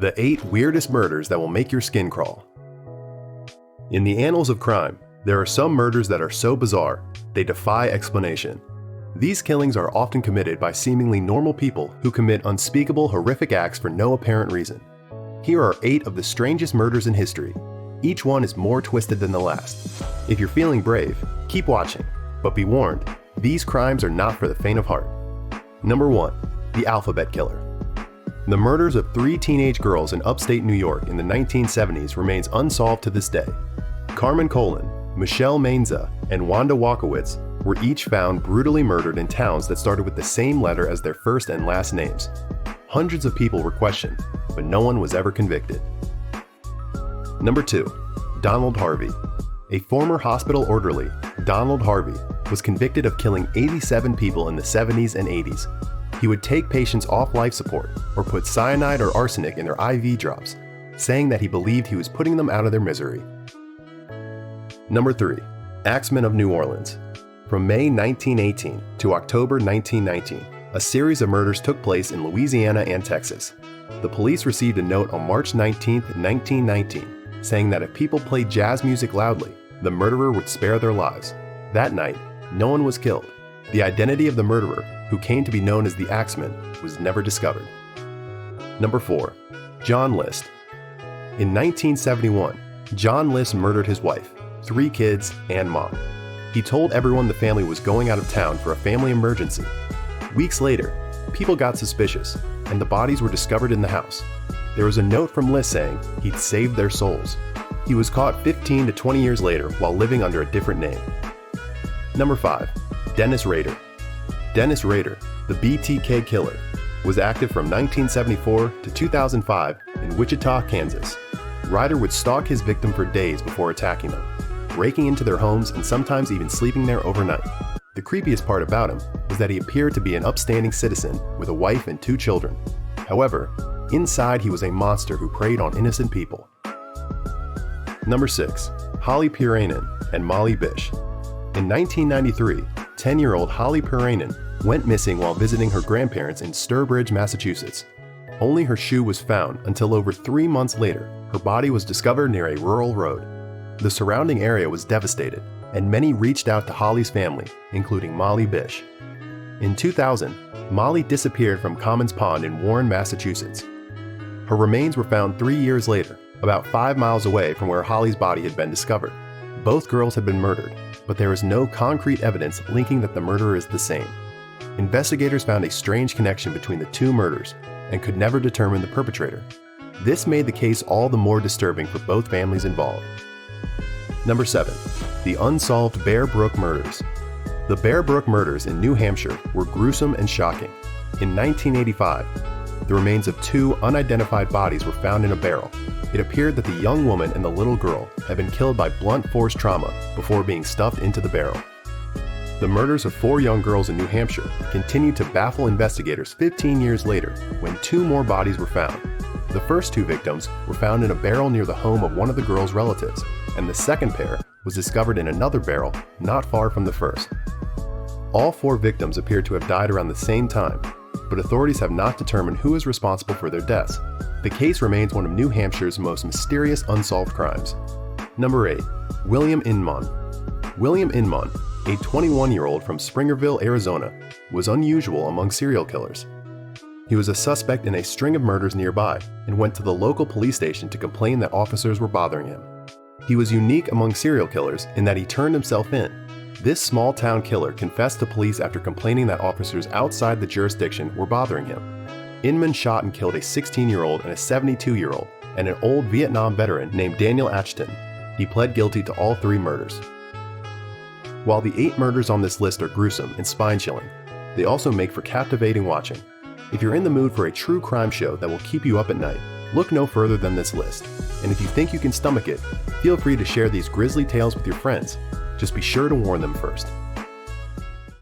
The 8 weirdest murders that will make your skin crawl. In the annals of crime, there are some murders that are so bizarre, they defy explanation. These killings are often committed by seemingly normal people who commit unspeakable, horrific acts for no apparent reason. Here are 8 of the strangest murders in history. Each one is more twisted than the last. If you're feeling brave, keep watching, but be warned, these crimes are not for the faint of heart. Number 1. The Alphabet Killer. The murders of 3 teenage girls in upstate New York in the 1970s remains unsolved to this day. Carmen Colon, Michelle Mainza, and Wanda Walkowitz were each found brutally murdered in towns that started with the same letter as their first and last names. Hundreds of people were questioned, but no one was ever convicted. Number 2. Donald Harvey. A former hospital orderly, Donald Harvey, was convicted of killing 87 people in the 70s and 80s. He would take patients off life support or put cyanide or arsenic in their IV drops, saying that he believed he was putting them out of their misery. Number 3. Axeman of New Orleans. From May 1918 to October 1919, a series of murders took place in Louisiana and Texas. The police received a note on March 19, 1919, saying that if people played jazz music loudly, the murderer would spare their lives. That night, no one was killed. The identity of the murderer, who came to be known as the Axeman, was never discovered. Number 4. John List. In 1971, John List murdered his wife, 3 kids, and mom. He told everyone the family was going out of town for a family emergency. Weeks later, people got suspicious, and the bodies were discovered in the house. There was a note from List saying he'd saved their souls. He was caught 15 to 20 years later while living under a different name. Number 5. Dennis Rader. Dennis Rader, the BTK killer, was active from 1974 to 2005 in Wichita, Kansas. Rader would stalk his victim for days before attacking them, breaking into their homes and sometimes even sleeping there overnight. The creepiest part about him was that he appeared to be an upstanding citizen with a wife and 2 children. However, inside he was a monster who preyed on innocent people. Number 6. Holly Piirainen and Molly Bish. In 1993, 10-year-old Holly Piirainen went missing while visiting her grandparents in Sturbridge, Massachusetts. Only her shoe was found until over 3 months later, her body was discovered near a rural road. The surrounding area was devastated, and many reached out to Holly's family, including Molly Bish. In 2000, Molly disappeared from Commons Pond in Warren, Massachusetts. Her remains were found 3 years later, about 5 miles away from where Holly's body had been discovered. Both girls had been murdered, but there is no concrete evidence linking that the murderer is the same. Investigators found a strange connection between the 2 murders and could never determine the perpetrator. This made the case all the more disturbing for both families involved. Number 7. The Unsolved Bear Brook Murders. The Bear Brook murders in New Hampshire were gruesome and shocking. In 1985, the remains of 2 unidentified bodies were found in a barrel. It appeared that the young woman and the little girl had been killed by blunt force trauma before being stuffed into the barrel. The murders of 4 young girls in New Hampshire continued to baffle investigators 15 years later when 2 more bodies were found. The first 2 victims were found in a barrel near the home of one of the girls' relatives, and the second pair was discovered in another barrel not far from the first. All 4 victims appeared to have died around the same time, but authorities have not determined who is responsible for their deaths. The case remains one of New Hampshire's most mysterious unsolved crimes. Number 8. William Inmon. William Inmon, a 21-year-old from Springerville, Arizona, was unusual among serial killers. He was a suspect in a string of murders nearby and went to the local police station to complain that officers were bothering him. He was unique among serial killers in that he turned himself in. This small-town killer confessed to police after complaining that officers outside the jurisdiction were bothering him. Inmon shot and killed a 16-year-old and a 72-year-old and an old Vietnam veteran named Daniel Ashton. He pled guilty to all 3 murders. While the 8 murders on this list are gruesome and spine-chilling, they also make for captivating watching. If you're in the mood for a true crime show that will keep you up at night, look no further than this list. And if you think you can stomach it, feel free to share these grisly tales with your friends. Just be sure to warn them first.